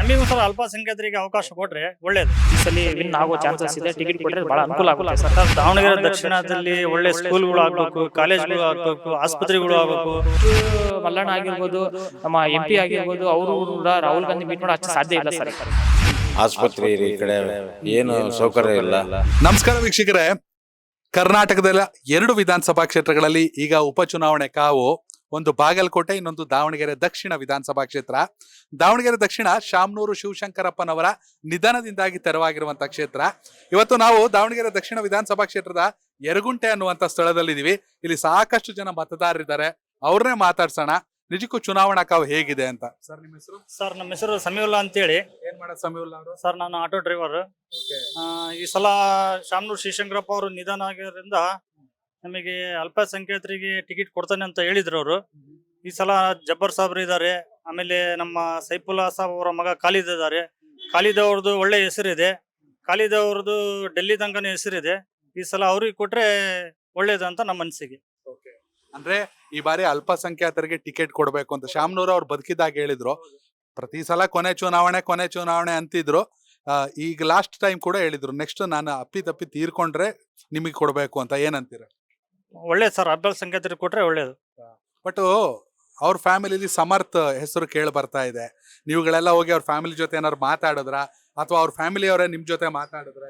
ನಮಗೂ ಸರ್ ಅಲ್ಪಸಂಖ್ಯಾತರಿಗೆ ಅವಕಾಶ ಕೊಟ್ರೆ ಒಳ್ಳೇದು. ಈ ಸಲ ವಿನ್ ಆಗೋ ಚಾನ್ಸಸ್ ಇದೆ. ಟಿಕೆಟ್ ಕೊಟ್ಟರೆ ಬಹಳ ಅನುಕೂಲ ಆಗುತ್ತೆ ಸರ್. ಸರ್ ದಾವಣಗೆರೆ ದಕ್ಷಿಣದಲ್ಲಿ ಒಳ್ಳೆ ಸ್ಕೂಲ್ಗಳು ಆಗ್ಬೇಕು, ಕಾಲೇಜ್ಗಳು ಆಗ್ಬೇಕು, ಆಸ್ಪತ್ರೆಗಳು ಆಗ್ಬೇಕು. ಮಲ್ಲಣ್ಣ ಆಗಿರ್ಬೋದು, ನಮ್ಮ MP ಆಗಿರ್ಬೋದು, ಅವರು ರಾಹುಲ್ ಗಾಂಧಿ ಮೀಟ್ ಮಾಡೋ ಅಷ್ಟು ಸಾಧ್ಯ ಇಲ್ಲ ಸರ್. ಆಸ್ಪತ್ರೆ ಈ ಕಡೆ ಏನು ಸೌಕರ್ಯ ಇಲ್ಲ. ನಮಸ್ಕಾರ ವೀಕ್ಷಕರೇ, ಕರ್ನಾಟಕದ 2 ವಿಧಾನಸಭಾ ಕ್ಷೇತ್ರಗಳಲ್ಲಿ ಈಗ ಉಪಚುನಾವಣೆ ಕಾವು. ಒಂದು ಬಾಗಲಕೋಟೆ, ಇನ್ನೊಂದು ದಾವಣಗೆರೆ ದಕ್ಷಿಣ ವಿಧಾನಸಭಾ ಕ್ಷೇತ್ರ. ದಾವಣಗೆರೆ ದಕ್ಷಿಣ ಶಾಮನೂರು ಶಿವಶಂಕರಪ್ಪನವರ ನಿಧನದಿಂದಾಗಿ ತೆರವಾಗಿರುವಂತಹ ಕ್ಷೇತ್ರ. ಇವತ್ತು ನಾವು ದಾವಣಗೆರೆ ದಕ್ಷಿಣ ವಿಧಾನಸಭಾ ಕ್ಷೇತ್ರದ ಯರಗುಂಟೆ ಅನ್ನುವಂತ ಸ್ಥಳದಲ್ಲಿದ್ದೀವಿ. ಇಲ್ಲಿ ಸಾಕಷ್ಟು ಜನ ಮತದಾರರಿದ್ದಾರೆ, ಅವ್ರನ್ನೇ ಮಾತಾಡ್ಸೋಣ. ನಿಜಕ್ಕೂ ಚುನಾವಣಾ ಕಾವು ಹೇಗಿದೆ ಅಂತ. ಸರ್, ನಿಮ್ಮ ಹೆಸರು? ಸರ್ ನಮ್ಮ ಹೆಸರು ಸಮೀವುಲ್ಲಾ ಅಂತೇಳಿ. ಏನ್ ಮಾಡೋದು ಸಮೀವುಲ್ಲಾ ಅವರು? ಸರ್ ನಾನು ಆಟೋ ಡ್ರೈವರ್. ಈ ಸಲ ಶಾಮನೂರು ಶಿವಶಂಕರಪ್ಪ ಅವರು ನಿಧನ ಆಗಿರೋದ್ರಿಂದ ನಮಗೆ ಅಲ್ಪಸಂಖ್ಯಾತರಿಗೆ ಟಿಕೆಟ್ ಕೊಡ್ತಾನೆ ಅಂತ ಹೇಳಿದ್ರು ಅವರು. ಈ ಸಲ ಜಬ್ಬರ್ ಸಾಬ್ರು ಇದ್ದಾರೆ, ಆಮೇಲೆ ನಮ್ಮ ಸೈಫುಲ್ಲಾ ಸಾಬ್ ಅವರ ಮಗ ಖಾಲಿದ್ ಇದ್ದಾರೆ. ಖಾಲಿದ್ ಅವ್ರದ್ದು ಒಳ್ಳೆ ಹೆಸರಿದೆ, ಖಾಲಿದ್ ಅವ್ರದ್ದು ಡೆಲ್ಲಿ ತನಕನೇ ಹೆಸರಿದೆ. ಈ ಸಲ ಅವ್ರಿಗೆ ಕೊಟ್ರೆ ಒಳ್ಳೇದು ಅಂತ ನಮ್ಮ ಅನಿಸಿಕೆ. ಅಂದ್ರೆ ಈ ಬಾರಿ ಅಲ್ಪಸಂಖ್ಯಾತರಿಗೆ ಟಿಕೆಟ್ ಕೊಡ್ಬೇಕು ಅಂತ ಶಾಮನೂರು ಅವ್ರು ಬದುಕಿದಾಗ ಹೇಳಿದ್ರು. ಪ್ರತಿ ಸಲ ಕೊನೆ ಚುನಾವಣೆ ಅಂತಿದ್ರು. ಈಗ ಲಾಸ್ಟ್ ಟೈಮ್ ಕೂಡ ಹೇಳಿದ್ರು, ನೆಕ್ಸ್ಟ್ ನಾನು ಅಪ್ಪಿ ತೀರ್ಕೊಂಡ್ರೆ ನಿಮಗೆ ಕೊಡ್ಬೇಕು ಅಂತ. ಏನಂತೀರ? ಒಳ್ಳೇದು ಸರ್, ಅಲ್ಪಸಂಖ್ಯಾತರಿಗೆ ಕೊಟ್ರೆ ಒಳ್ಳೇದು. ಬಟ್ ಅವ್ರ ಫ್ಯಾಮಿಲಿಲಿ ಸಮರ್ಥ್ ಹೆಸರು ಕೇಳಿ ಬರ್ತಾ ಇದೆ. ನೀವುಗಳೆಲ್ಲ ಹೋಗಿ ಅವ್ರ ಫ್ಯಾಮಿಲಿ ಜೊತೆ ಏನಾದ್ರು ಮಾತಾಡಿದ್ರ, ಅಥವಾ ಅವ್ರ ಫ್ಯಾಮಿಲಿ ಅವರೇ ನಿಮ್ ಜೊತೆ ಮಾತಾಡಿದ್ರ?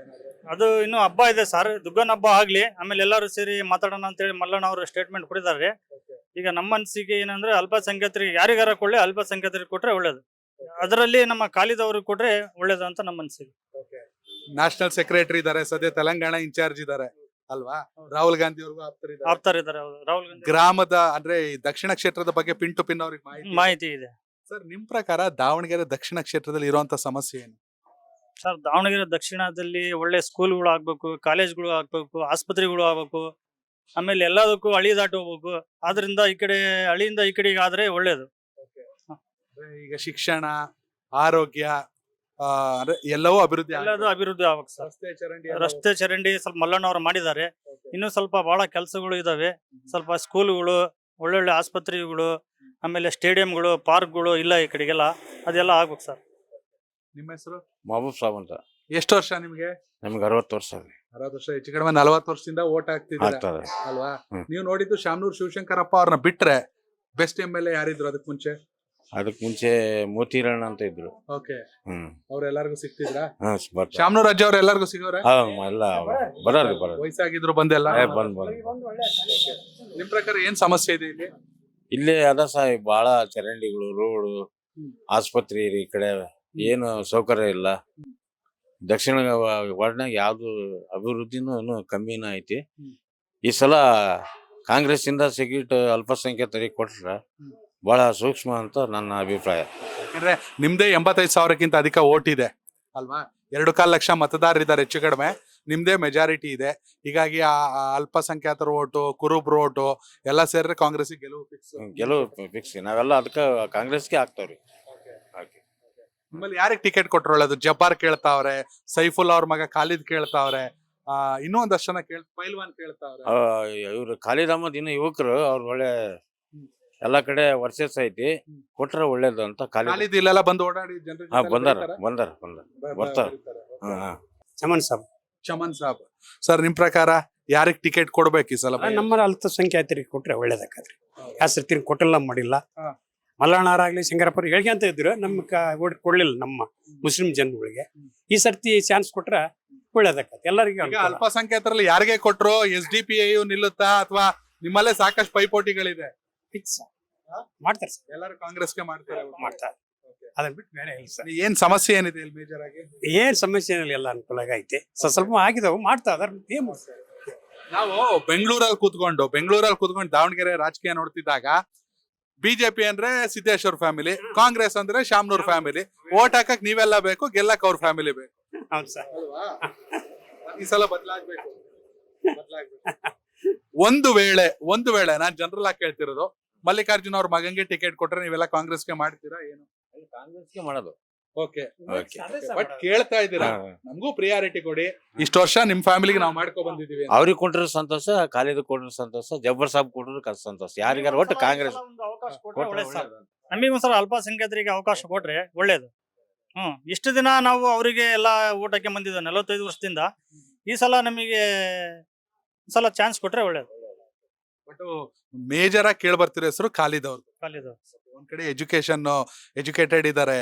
ಅದು ಇನ್ನು ಹಬ್ಬ ಇದೆ ಸರ್, ದುಗ್ಗನ ಹಬ್ಬ ಆಗ್ಲಿ, ಆಮೇಲೆ ಎಲ್ಲರೂ ಸೇರಿ ಮಾತಾಡೋಣ ಅಂತೇಳಿ ಮಲ್ಲಣ್ಣ ಅವರು ಸ್ಟೇಟ್ಮೆಂಟ್ ಕೊಟ್ಟಿದ್ದಾರೆ. ಈಗ ನಮ್ಮ ಅನಿಸಿಕೆ ಏನಂದ್ರೆ ಅಲ್ಪಸಂಖ್ಯಾತರಿಗೆ ಯಾರಿಗಾರ ಕೊಳ್ಳಿ, ಅಲ್ಪಸಂಖ್ಯಾತರಿಗೆ ಕೊಟ್ರೆ ಒಳ್ಳೇದು. ಅದರಲ್ಲಿ ನಮ್ಮ ಖಾಲಿದ್ ಅವ್ರಿಗೆ ಕೊಟ್ರೆ ಒಳ್ಳೇದು ಅಂತ ನಮ್ಮ ಅನಿಸಿಕೆ. ನ್ಯಾಷನಲ್ ಸೆಕ್ರೆಟರಿ ಇದಾರೆ, ಸದ್ಯ ತೆಲಂಗಾಣ ಇನ್ಚಾರ್ಜ್ ಇದಾರೆ ಅಲ್ವಾ? ರಾಹುಲ್ ಗಾಂಧಿ ಅವ್ರಿಗೂ ಆಪ್ತರಿದ್ದಾರೆ. ರಾಹುಲ್ ಗಾಂಧಿ ಗ್ರಾಮದ ಅಂದ್ರೆ ಈ ದಕ್ಷಿಣ ಕ್ಷೇತ್ರದ ಬಗ್ಗೆ ಪಿನ್ ಟು ಪಿನ್ ಅವ್ರಿಗೆ ಮಾಹಿತಿ ಇದೆ. ಸರ್, ನಿಮ್ ಪ್ರಕಾರ ದಾವಣಗೆರೆ ದಕ್ಷಿಣ ಕ್ಷೇತ್ರದಲ್ಲಿ ಇರುವಂತ ಸಮಸ್ಯೆ ಏನು? ಸರ್ ದಾವಣಗೆರೆ ದಕ್ಷಿಣದಲ್ಲಿ ಒಳ್ಳೆ ಸ್ಕೂಲ್ಗಳು ಆಗ್ಬೇಕು, ಕಾಲೇಜ್ಗಳು ಆಗ್ಬೇಕು, ಆಸ್ಪತ್ರೆಗಳು ಆಗ್ಬೇಕು, ಆಮೇಲೆ ಎಲ್ಲದಕ್ಕೂ ಹಳಿ ದಾಟಿ ಹೋಗ್ಬೇಕು. ಆದ್ರಿಂದ ಈ ಕಡೆ ಹಳಿಯಿಂದ ಈ ಕಡೆಗೆ ಆದ್ರೆ ಒಳ್ಳೇದು. ಈಗ ಶಿಕ್ಷಣ, ಆರೋಗ್ಯ, ಅಂದ್ರೆ ಎಲ್ಲವೂ ಅಭಿವೃದ್ಧಿ ಆಗ್ಬೇಕು ಸರ್. ರಸ್ತೆ ಚರಂಡಿ ಸ್ವಲ್ಪ ಮಲ್ಲಣ್ಣ ಅವರು ಮಾಡಿದ್ದಾರೆ. ಇನ್ನೂ ಸ್ವಲ್ಪ ಬಹಳ ಕೆಲಸಗಳು ಇದಾವೆ. ಸ್ವಲ್ಪ ಸ್ಕೂಲ್ಗಳು, ಒಳ್ಳೊಳ್ಳೆ ಆಸ್ಪತ್ರೆಗಳು, ಆಮೇಲೆ ಸ್ಟೇಡಿಯಂಗಳು, ಪಾರ್ಕ್ಗಳು ಇಲ್ಲ ಈ ಕಡೆಗೆಲ್ಲ, ಅದೆಲ್ಲ ಆಗ್ಬೇಕು ಸರ್. ನಿಮ್ಮ ಹೆಸರು? ಮಹಬೂಬ್ ಸಾಬ್ ಅಂತ. ಎಷ್ಟು ವರ್ಷ ನಿಮ್ಗೆ? ನಮ್ಗೆ 60 ವರ್ಷ. 60 ವರ್ಷ, ಹೆಚ್ಚು ಕಡಿಮೆ 40 ವರ್ಷದಿಂದ ಓಟ್ ಹಾಕ್ತಿದ್ದಾರೆ ಅಲ್ವಾ? ನೀವು ನೋಡಿದ್ದು ಶಾಮನೂರು ಶಿವಶಂಕರಪ್ಪ ಅವ್ರನ್ನ ಬಿಟ್ರೆ ಬೆಸ್ಟ್ MLA ಯಾರಿದ್ರು ಅದಕ್ಕೆ ಮುಂಚೆ? ಅದಕ್ ಮುಂಚೆ ಮೋತಿರಣ್ಣ ಅಂತ ಇದ್ರು. ಅವ್ರೆಲ್ಲರಿಗೂ ಸಿಗ್ತಿದ್ರ? ಬರ್ತಾರೆ. ಶಾಮನೂರು ಅಜ್ಜ ಅವ್ರ ಎಲ್ಲರಿಗೂ ಸಿಗೋರ? ಎಲ್ಲ ಬರೋರಿ. ವಯಸ್ಸಾಗಿದ್ರು ಬಂದೆಲ್ಲ? ಬಂದ್ ನಿಮ್ ಪ್ರಕಾರ ಏನ್ ಸಮಸ್ಯೆ ಇದೆ ಇಲ್ಲಿ? ಇಲ್ಲಿ ಅದ ಸಾಹೇಬ್ ಬಹಳ ಚರಂಡಿಗಳು, ರೋಡ್, ಆಸ್ಪತ್ರೆ ಈ ಕಡೆ ಏನು ಸೌಕರ್ಯ ಇಲ್ಲ. ದಕ್ಷಿಣ ವಾರ್ಡ್ನಾಗ ಯಾವ್ದು ಅಭಿವೃದ್ಧಿನೂ ಕಮ್ಮಿನ ಐತಿ. ಈ ಸಲ ಕಾಂಗ್ರೆಸ್ ಇಂದ ಸಿಗಿಟ್ ಅಲ್ಪಸಂಖ್ಯಾತರಿಗೆ ಕೊಟ್ರ ಬಹಳ ಸೂಕ್ಷ್ಮ ಅಂತ ನನ್ನ ಅಭಿಪ್ರಾಯ. ಯಾಕಂದ್ರೆ ನಿಮ್ದೇ 85,000ಕ್ಕಿಂತ ಅಧಿಕ ಓಟ್ ಇದೆ ಅಲ್ವಾ? 2.25 ಲಕ್ಷ ಮತದಾರರಿದ್ದಾರೆ ಹೆಚ್ಚು ಕಡಿಮೆ. ನಿಮ್ದೇ ಮೆಜಾರಿಟಿ ಇದೆ. ಹೀಗಾಗಿ ಆ ಅಲ್ಪಸಂಖ್ಯಾತರ ಓಟು, ಕುರುಬ್ರ ಓಟು ಎಲ್ಲ ಸೇರಿದ್ರೆ ಕಾಂಗ್ರೆಸ್ ಗೆಲುವು ಫಿಕ್ಸ್. ನಾವೆಲ್ಲ ಅದಕ್ಕೆ ಕಾಂಗ್ರೆಸ್ಗೆ ಹಾಕ್ತಾವ್ರಿ. ನಿಮ್ಮಲ್ಲಿ ಯಾರಿಗೆ ಟಿಕೆಟ್ ಕೊಟ್ರು ಒಳ್ಳೇದು? ಜಬ್ಬಾರ್ ಕೇಳ್ತಾವ್ರೆ, ಸೈಫುಲ್ಲಾ ಅವ್ರ ಮಗ ಖಾಲಿದ್ ಕೇಳ್ತಾವ್ರೆ, ಇನ್ನೂ ಒಂದಷ್ಟು ಜನ ಪೈಲ್ವಾನ್ ಕೇಳ್ತಾವ್ರೆ. ಇವ್ರು ಖಾಲಿದ್ ಅಹಮದ್ ಇನ್ನು ಯುವಕರು, ಅವ್ರು ಒಳ್ಳೆ ಎಲ್ಲಾ ಕಡೆ ವರ್ಸಸ್ ಐತಿ, ಕೊಟ್ರೆ ಒಳ್ಳೇದು ಅಂತ. ಖಾಲಿದ್ ಇಲ್ಲೆಲ್ಲ ಬಂದು ಓಡಾಡಿ ಬಂದಾರ ಬರ್ತಾರ. ಚಮನ್ ಸಾಬ್. ಸರ್, ನಿಮ್ ಪ್ರಕಾರ ಯಾರಿಗೆ ಟಿಕೆಟ್ ಕೊಡ್ಬೇಕು ಈ ಸಲ? ನಮ್ಮ ಅಲ್ಪಸಂಖ್ಯಾತರಿಗೆ ಕೊಟ್ರೆ ಒಳ್ಳೇದಾಕತ್ರಿ. ಯಾಸರ್ತಿ ಕೊಟ್ಟಲ್ಲ ಮಾಡಿಲ್ಲ. ಮಲ್ಲಣ್ಣಾರಾಗ್ಲಿ ಶಂಕರಪ್ಪ ಹೇಳಿಕೆ ಅಂತ ಇದ್ರು, ನಮ್ಗೆ ಕೊಡ್ಲಿಲ್ಲ ನಮ್ಮ ಮುಸ್ಲಿಂ ಜನಗಳಿಗೆ. ಈ ಸರ್ತಿ ಚಾನ್ಸ್ ಕೊಟ್ರೆ ಒಳ್ಳೇದಾಕತಿ ಎಲ್ಲರಿಗೂ. ಅಲ್ಪಸಂಖ್ಯಾತರಲ್ಲಿ ಯಾರಿಗೆ ಕೊಟ್ರು SDPI ನಿಲ್ಲುತ್ತಾ, ಅಥವಾ ನಿಮ್ಮಲ್ಲೇ ಸಾಕಷ್ಟು ಪೈಪೋಟಿಗಳಿದೆ? ಫಿಕ್ಸ್ ಮಾಡ್ತಾರೆ ಸರ್, ಎಲ್ಲರೂ ಕಾಂಗ್ರೆಸ್ಗೆ ಮಾಡ್ತಾರೆ. ಅದನ್ನ ಬಿಟ್ಟು ಬೇರೆ ಇಲ್ಲ ಸರ್. ಏನ್ ಸಮಸ್ಯೆ ಏನಿದೆ ಇಲ್ಲಿ ಮೇಜರ್ ಆಗಿ? ಏನ್ ಸಮಸ್ಯೆ ಏನಿಲ್ಲ, ಎಲ್ಲ ಅನುಕೂಲ ಐತೆ. ಸ್ವಲ್ಪ ಆಗಿದಾವು, ಮಾಡ್ತಾ ಅದ್ರ ಏನ್. ನಾವು ಬೆಂಗಳೂರಲ್ಲಿ ಕೂತ್ಕೊಂಡು ದಾವಣಗೆರೆ ರಾಜಕೀಯ ನೋಡ್ತಿದ್ದಾಗ ಬಿಜೆಪಿ ಅಂದ್ರೆ ಸಿದ್ದೇಶ್ವರ್ ಫ್ಯಾಮಿಲಿ, ಕಾಂಗ್ರೆಸ್ ಅಂದ್ರೆ ಶಾಮನೂರ್ ಫ್ಯಾಮಿಲಿ. ಓಟ್ ಹಾಕಕ್ ನೀವೆಲ್ಲ ಬೇಕು, ಗೆಲ್ಲಕ್ ಅವ್ರ ಫ್ಯಾಮಿಲಿ ಬೇಕು. ಹೌದು ಸರ್. ಈ ಸಲ ಬದಲಾಗ್ಬೇಕು. ಒಂದು ವೇಳೆ ನಾನ್ ಜನರಲ್ ಆಗಿ ಕೇಳ್ತಿರೋದು, ಮಲ್ಲಿಕಾರ್ಜುನ್ ಅವ್ರ ಮಗಂಗೆ ಟಿಕೆಟ್ ಕೊಟ್ರೆ ನೀವೆಲ್ಲ ಕಾಂಗ್ರೆಸ್ಗೆ ಮಾಡ್ತೀರಾ ಏನು? ಕಾಂಗ್ರೆಸ್ಗೆ ಮಾಡೋದು. ಬಟ್ ಕೇಳ್ತಾ ಇದ್ದೀರಾ, ನಮಗೂ ಪ್ರಿಯಾರಿಟಿ ಕೊಡಿ, ಇಷ್ಟು ವರ್ಷ ನಿಮ್ ಫ್ಯಾಮಿಲಿಗೆ ನಾವು ಮಾಡ್ಕೊ ಬಂದಿದೀವಿ. ಅವ್ರಿಗೆ ಕೊಟ್ರ ಸಂತೋಷ, ಖಾಲಿದ್ ಕೊಟ್ರ ಸಂತೋಷ, ಜಬ್ಬರ್ ಸಾಬ್ ಕೊಟ್ರ ಸಂತೋಷ. ಯಾರಿಗಾರ ಒಟ್ಟು ಕಾಂಗ್ರೆಸ್ ನಮಗೊಂದ್ಸಲ ಅಲ್ಪಸಂಖ್ಯಾತರಿಗೆ ಅವಕಾಶ ಕೊಟ್ರೆ ಒಳ್ಳೇದು. ಇಷ್ಟು ದಿನ ನಾವು ಅವರಿಗೆ ಎಲ್ಲ ಊಟಕ್ಕೆ ಬಂದಿದ್ದ 45 ವರ್ಷದಿಂದ. ಈ ಸಲ ನಮಗೆ ಚಾನ್ಸ್ ಕೊಟ್ರೆ ಒಳ್ಳೇದು. ಬಟ್ ಮೇಜರ್ ಆಗಿ ಕೇಳಿ ಬರ್ತಿರೋ ಹೆಸರು ಖಾಲಿದ್ ಅವ್ರು. ಒಂದ್ ಕಡೆ ಎಜುಕೇಟೆಡ್ ಇದ್ದಾರೆ,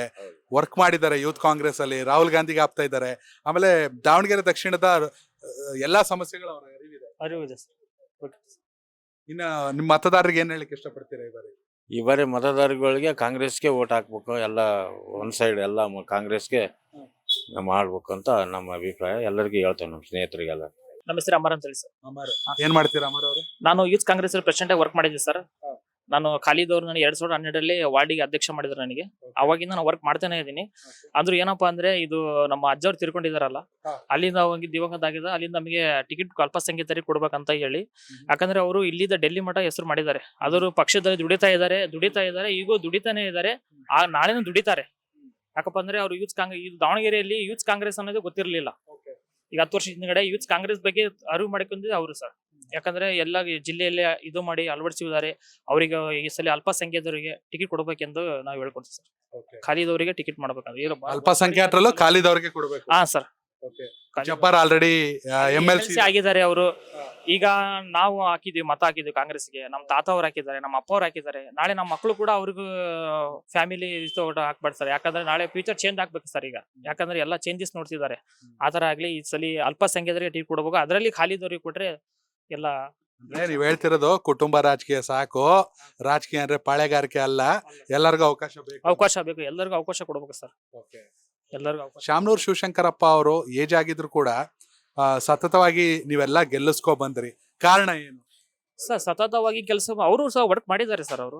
ವರ್ಕ್ ಮಾಡಿದ್ದಾರೆ ಯೂತ್ ಕಾಂಗ್ರೆಸ್ ಅಲ್ಲಿ, ರಾಹುಲ್ ಗಾಂಧಿಗೆ ಆಗ್ತಾ ಇದ್ದಾರೆ. ಆಮೇಲೆ ದಾವಣಗೆರೆ ದಕ್ಷಿಣದ ಎಲ್ಲಾ ಸಮಸ್ಯೆಗಳು ಅವರ ಅರಿವಿದೆ ಸರ್. ಇನ್ನ ನಿಮ್ ಮತದಾರರಿಗೆ ಏನ್ ಹೇಳಿಕ್ ಇಷ್ಟಪಡ್ತೀರಾ ಈ ಬಾರಿ? ಈ ಬಾರಿ ಮತದಾರಗಳಿಗೆ ಕಾಂಗ್ರೆಸ್ಗೆ ವೋಟ್ ಹಾಕ್ಬೇಕು, ಎಲ್ಲ ಒಂದ್ ಸೈಡ್ ಎಲ್ಲ ಕಾಂಗ್ರೆಸ್ಗೆ ಮಾಡ್ಬೇಕು ಅಂತ ನಮ್ಮ ಅಭಿಪ್ರಾಯ. ಎಲ್ಲರಿಗೂ ಹೇಳ್ತೇವೆ, ನಮ್ಮ ಸ್ನೇಹಿತರಿಗೆಲ್ಲ. ನಮ್ಮ ಹೆಸರು ಅಮರ್ ಅಂತ ಹೇಳಿ ಸರ್. ಏನ್ ಮಾಡ್ತೀರಾ ಅಮರ್ ಅವ್ರೆ? ನಾನು ಯೂತ್ ಕಾಂಗ್ರೆಸ್ ಪ್ರೆಸಿಡೆಂಟ್ ಆಗಿ ವರ್ಕ್ ಮಾಡಿದ್ದೆ ಸರ್. ನಾನು ಖಾಲಿದ್ ಅವ್ರು ನನಗೆ 2012 ವಾರ್ಡಿಗೆ ಅಧ್ಯಕ್ಷ ಮಾಡಿದ್ರು ನನಗೆ. ಅವಾಗಿಂದ ನಾನು ವರ್ಕ್ ಮಾಡ್ತಾನೆ ಇದ್ದೀನಿ. ಆದ್ರೂ ಏನಪ್ಪಾ ಅಂದ್ರೆ ಇದು ನಮ್ಮ ಅಜ್ಜವ್ರು ತಿರ್ಕೊಂಡಿದಾರಲ್ಲ, ಅಲ್ಲಿಂದ ಹೋಗಿ ದಿವಂಗತ ಆಗಿದ, ಅಲ್ಲಿಂದ ನಮಗೆ ಟಿಕೆಟ್ ಅಲ್ಪಸಂಖ್ಯಾತರಿಗೆ ಕೊಡ್ಬೇಕಂತ ಹೇಳಿ. ಯಾಕಂದ್ರೆ ಅವರು ಇಲ್ಲಿಂದ ಡೆಲ್ಲಿ ಮಠ ಹೆಸರು ಮಾಡಿದ್ದಾರೆ. ಅದ್ರ ಪಕ್ಷದಲ್ಲಿ ದುಡಿತಾ ಇದ್ದಾರೆ, ಈಗೂ ದುಡಿತಾನೆ ಇದ್ದಾರೆ, ನಾಳೆನೂ ದುಡಿತಾರೆ. ಯಾಕಪ್ಪ ಅಂದ್ರೆ ಅವ್ರು ದಾವಣಗೆರೆಯಲ್ಲಿ ಯೂತ್ ಕಾಂಗ್ರೆಸ್ ಅನ್ನೋದು ಗೊತ್ತಿರಲಿಲ್ಲ. ಈಗ 10 ವರ್ಷ ಹಿಂದ್ಗಡೆ ಯೂತ್ ಕಾಂಗ್ರೆಸ್ ಬಗ್ಗೆ ಅರಿವು ಮಾಡಿಕೊಂಡಿದ್ದು ಅವರು ಸರ್. ಯಾಕಂದ್ರೆ ಎಲ್ಲ ಜಿಲ್ಲೆಯಲ್ಲಿ ಇದು ಮಾಡಿ ಅಳವಡಿಸಿದ್ದಾರೆ. ಅವರಿಗೆ ಈ ಸಲ ಅಲ್ಪಸಂಖ್ಯಾತರಿಗೆ ಟಿಕೆಟ್ ಕೊಡ್ಬೇಕೆಂದು ನಾವು ಹೇಳ್ಕೊಡ್ತೀವಿ ಸರ್. ಖಾಲಿದ್ ಅವರಿಗೆ ಟಿಕೆಟ್ ಮಾಡ್ಬೇಕಂದ್ರೆ ಅಲ್ಪಸಂಖ್ಯಾತರಲ್ಲೂ ಖಾಲಿದ್ ಅವ್ರಿಗೆ ಕೊಡ್ಬೇಕು. ಹಾ ಸರ್. ಜಬ್ಬಾರ್ ಆಲ್ರೆಡಿ MLC ಆಗಿದ್ದಾರೆ ಅವರು. ಈಗ ನಾವು ಮತ ಹಾಕಿದ್ವಿ ಕಾಂಗ್ರೆಸ್ಗೆ. ನಮ್ಮ ತಾತ ಅವ್ರು ಹಾಕಿದ್ದಾರೆ, ನಮ್ಮ ಅಪ್ಪ ಅವ್ರು ಹಾಕಿದ್ದಾರೆ. ನಾಳೆ ನಮ್ಮ ಮಕ್ಕಳು ಕೂಡ ಅವ್ರಿಗೂ ಫ್ಯಾಮಿಲಿ ಹಾಕ್ಬಾರ್ದು ಸರ್. ಯಾಕಂದ್ರೆ ನಾಳೆ ಫ್ಯೂಚರ್ ಚೇಂಜ್ ಆಗ್ಬೇಕು ಸರ್. ಈಗ ಯಾಕಂದ್ರೆ ಎಲ್ಲ ಚೇಂಜಸ್ ನೋಡ್ತಿದ್ದಾರೆ. ಆತರ ಆಗ್ಲಿ ಈ ಸಲ ಅಲ್ಪಸಂಖ್ಯಾತರಿಗೆ ಟಿಕೆಟ್ ಕೊಡ್ಬೇಕು. ಅದರಲ್ಲಿ ಖಾಲಿದವ್ರಿಗೆ ಕೊಟ್ರೆ ಎಲ್ಲ. ನೀವ್ ಹೇಳ್ತಿರೋದು ಕುಟುಂಬ ರಾಜಕೀಯ ಸಾಕು, ರಾಜಕೀಯ ಅಂದ್ರೆ ಪಾಳೆಗಾರಿಕೆ ಅಲ್ಲ, ಎಲ್ಲರಿಗೂ ಅವಕಾಶ ಬೇಕು, ಎಲ್ಲರಿಗೂ ಅವಕಾಶ ಕೊಡ್ಬೇಕು ಸರ್. ಎಲ್ಲರಿಗೂ ಅವಕಾಶ. ಶಾಮನೂರ್ ಶಿವಶಂಕರಪ್ಪ ಅವರು ಏಜ್ ಆಗಿದ್ರು ಕೂಡ ಸತತವಾಗಿ ನೀವೆಲ್ಲ ಗೆಲ್ಲಿಸ್ಕೊ ಬಂದ್ರಿ, ಕಾರಣ ಏನು ಸರ್? ಸತತವಾಗಿ ಕೆಲಸ ಅವರು ಸಹ ವರ್ಕ್ ಮಾಡಿದ್ದಾರೆ ಸರ್. ಅವರು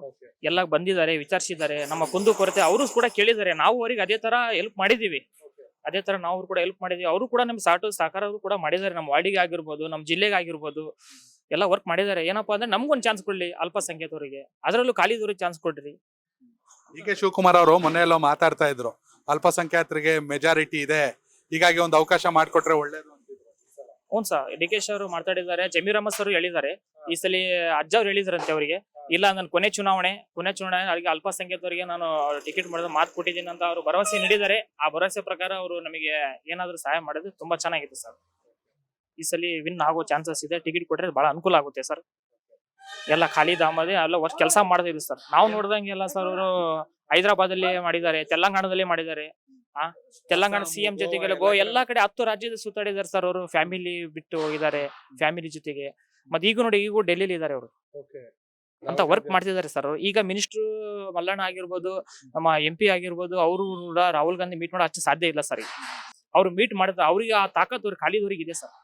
ಎಲ್ಲ ಬಂದಿದ್ದಾರೆ, ವಿಚಾರಿಸಿದ್ದಾರೆ, ನಮ್ಮ ಕುಂದು ಕೊರತೆ ಅವರು ಕೂಡ ಕೇಳಿದ್ದಾರೆ. ನಾವು ಅವರಿಗೆ ಅದೇ ತರ ಹೆಲ್ಪ್ ಮಾಡಿದೀವಿ. ನಾವು ಕೂಡ ಹೆಲ್ಪ್ ಮಾಡಿದೀವಿ. ಅವರು ಕೂಡ ನಮ್ಗೆ ಸಹಕಾರ ಕೂಡ ಮಾಡಿದ್ದಾರೆ. ನಮ್ಮ ವಾರ್ಡಿಗೆ ಆಗಿರ್ಬೋದು, ನಮ್ಮ ಜಿಲ್ಲೆಗೆ ಆಗಿರ್ಬೋದು, ಎಲ್ಲ ವರ್ಕ್ ಮಾಡಿದ್ದಾರೆ. ಏನಪ್ಪಾ ಅಂದ್ರೆ ನಮ್ಗೊಂದು ಚಾನ್ಸ್ ಕೊಡ್ಲಿ ಅಲ್ಪಸಂಖ್ಯಾತರಿಗೆ, ಅದರಲ್ಲೂ ಖಾಲಿದವ್ರಿಗೆ ಚಾನ್ಸ್ ಕೊಡ್ರಿ. ಡಿ.ಕೆ. ಶಿವಕುಮಾರ್ ಅವರು ಮೊನ್ನೆ ಎಲ್ಲೋ ಮಾತಾಡ್ತಾ ಇದ್ರು, ಅಲ್ಪಸಂಖ್ಯಾತರಿಗೆ ಮೆಜಾರಿಟಿ ಇದೆ, ಹೀಗಾಗಿ ಒಂದು ಅವಕಾಶ ಮಾಡಿಕೊಟ್ರೆ ಒಳ್ಳೇದು ಅಂತಿದ್ರು. ಹ್ಞೂ ಸರ್, ಡಿ.ಕೆ. ಅವರು ಮಾತಾಡಿದ್ದಾರೆ. ಜಮೀರ್ ಅಹಮದ್ ಸರ್ ಹೇಳಿದ್ದಾರೆ. ಈ ಸಲ ಅಜ್ಜ ಅವ್ರು ಹೇಳಿದ್ರಂತೆ ಅವರಿಗೆ, ಇಲ್ಲ ನಾನು ಕೊನೆ ಚುನಾವಣೆ ಅವರಿಗೆ ಅಲ್ಪಸಂಖ್ಯಾತರಿಗೆ ನಾನು ಟಿಕೆಟ್ ಮಾಡಿದ ಮಾತು ಕೊಟ್ಟಿದ್ದೀನಿ ಅಂತ ಅವರು ಭರವಸೆ ನೀಡಿದ್ದಾರೆ. ಆ ಭರವಸೆ ಪ್ರಕಾರ ಅವರು ನಮಗೆ ಏನಾದ್ರು ಸಹಾಯ ಮಾಡಿದ್ರೆ ತುಂಬಾ ಚೆನ್ನಾಗಿತ್ತು ಸರ್. ಈ ಸಲ ವಿನ್ ಆಗೋ ಚಾನ್ಸಸ್ ಇದೆ. ಟಿಕೆಟ್ ಕೊಟ್ರೆ ಬಹಳ ಅನುಕೂಲ ಆಗುತ್ತೆ ಸರ್. ಎಲ್ಲ ಖಾಲಿದ್ ಅಹಮದ್ ಎಲ್ಲ ವರ್ಷ ಕೆಲಸ ಮಾಡ್ತಿದ್ರು ಸರ್. ನಾವು ನೋಡ್ದಂಗೆಲ್ಲ ಸರ್ ಅವರು ಹೈದರಾಬಾದ್ ಅಲ್ಲಿ ಮಾಡಿದ್ದಾರೆ, ತೆಲಂಗಾಣದಲ್ಲಿ ಮಾಡಿದ್ದಾರೆ. ತೆಲಂಗಾಣ CM ಜೊತೆಗೆ ಎಲ್ಲಾ ಕಡೆ 10 ರಾಜ್ಯದ ಸುತ್ತಾಡಿದ್ದಾರೆ ಸರ್. ಅವರು ಫ್ಯಾಮಿಲಿ ಬಿಟ್ಟು ಹೋಗಿದ್ದಾರೆ, ಫ್ಯಾಮಿಲಿ ಜೊತೆಗೆ. ಮತ್ತೆ ಈಗೂ ಡೆಲ್ಲಿಲಿ ಇದ್ದಾರೆ ಅವರು ಅಂತ ವರ್ಕ್ ಮಾಡ್ತಿದ್ದಾರೆ ಸರ್. ಈಗ ಮಿನಿಸ್ಟರ್ ಮಲ್ಲಣ್ಣ ಆಗಿರ್ಬೋದು, ನಮ್ಮ MP ಆಗಿರ್ಬೋದು, ಅವರು ಕೂಡ ರಾಹುಲ್ ಗಾಂಧಿ ಮೀಟ್ ಮಾಡೋ ಅಷ್ಟು ಸಾಧ್ಯ ಇಲ್ಲ ಸರ್. ಅವ್ರು ಮೀಟ್ ಮಾಡಿದ್ರೆ ಅವ್ರಿಗೆ ಆ ತಾಕತ್ತು ಖಾಲಿದವ್ರಿಗೆ ಇದೆ ಸರ್.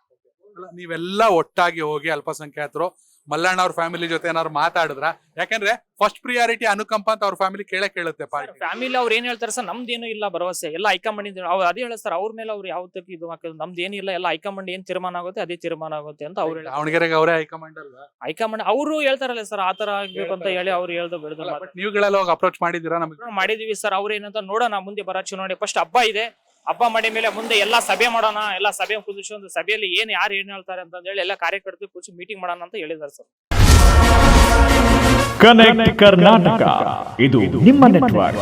ನೀವೆಲ್ಲ ಒಟ್ಟಾಗಿ ಹೋಗಿ ಅಲ್ಪಸಂಖ್ಯಾತರು ಮಲ್ಲಣ್ಣ ಅವ್ರ ಫ್ಯಾಮಿಲಿ ಜೊತೆ ಏನಾದ್ರು ಮಾತಾಡಿದ್ರ? ಯಾಕಂದ್ರೆ ಫಸ್ಟ್ ಪ್ರಿಯಾರಿಟಿ ಅನುಕಂಪ ಅಂತ ಅವ್ರ ಫ್ಯಾಮಿಲಿ ಕೇಳುತ್ತೆ. ಫ್ಯಾಮಿಲಿ ಅವ್ರು ಏನ್ ಹೇಳ್ತಾರೆ ಸರ್, ನಮ್ದೇನು ಇಲ್ಲ ಭರವಸೆ, ಎಲ್ಲ ಹೈಕಮಾಂಡ್ ಅವ್ರು ಅದೇ ಹೇಳ ಸರ್. ಅವ್ರ ಮೇಲೆ ಅವ್ರು ಯಾವ್ದಕ್ಕೆ ಇದು ಹಾಕೋದು, ನಮ್ದೇನಿಲ್ಲ, ಎಲ್ಲ ಹೈಕಮಾಂಡ್ ಏನ್ ತೀರ್ಮಾನ ಆಗುತ್ತೆ ಅದೇ ತೀರ್ಮಾನ ಆಗುತ್ತೆ ಅಂತ ಅವ್ರು ಹೇಳಿ. ದಾವಣಗೆರೆಗೆ ಅವರೇ ಹೈಕಮಾಂಡ್ ಅಲ್ವಾ? ಹೈಕಮಾಂಡ್ ಅವರು ಹೇಳ್ತಾರಲ್ಲ ಸರ್, ಆತರ ಆಗ್ಬೇಕು ಅಂತ ಹೇಳಿ ಅವ್ರು ಹೇಳ್ದು ಬೆಳೆದು. ನೀವುಗಳೆಲ್ಲ ಹೋಗಿ ಅಪ್ರೋಚ್ ಮಾಡಿದೀರಾ? ನಮಗೆ ಮಾಡಿದೀವಿ ಸರ್. ಅವ್ರು ಏನಂತ ನೋಡೋಣ, ಮುಂದೆ ಬರೋ ಚುನಾವಣೆ ಫಸ್ಟ್ ಹಬ್ಬ ಇದೆ, ಹಬ್ಬ ಮಾಡಿ ಮೇಲೆ ಮುಂದೆ ಎಲ್ಲಾ ಸಭೆ ಮಾಡೋಣ, ಎಲ್ಲ ಸಭೆ ಕುದಿಸಿ ಒಂದು ಸಭೆಯಲ್ಲಿ ಯಾರು ಏನ್ ಹೇಳ್ತಾರೆ ಅಂತ ಹೇಳಿ ಎಲ್ಲ ಕಾರ್ಯಕರ್ತರು ಕೂರಿಸಿ ಮೀಟಿಂಗ್ ಮಾಡೋಣ ಅಂತ ಹೇಳಿದ್ದಾರೆ ಸರ್. ಕನೆಕ್ಟ್ ಕರ್ನಾಟಕ, ಇದು ನಿಮ್ಮ ನೆಟ್ವರ್ಕ್.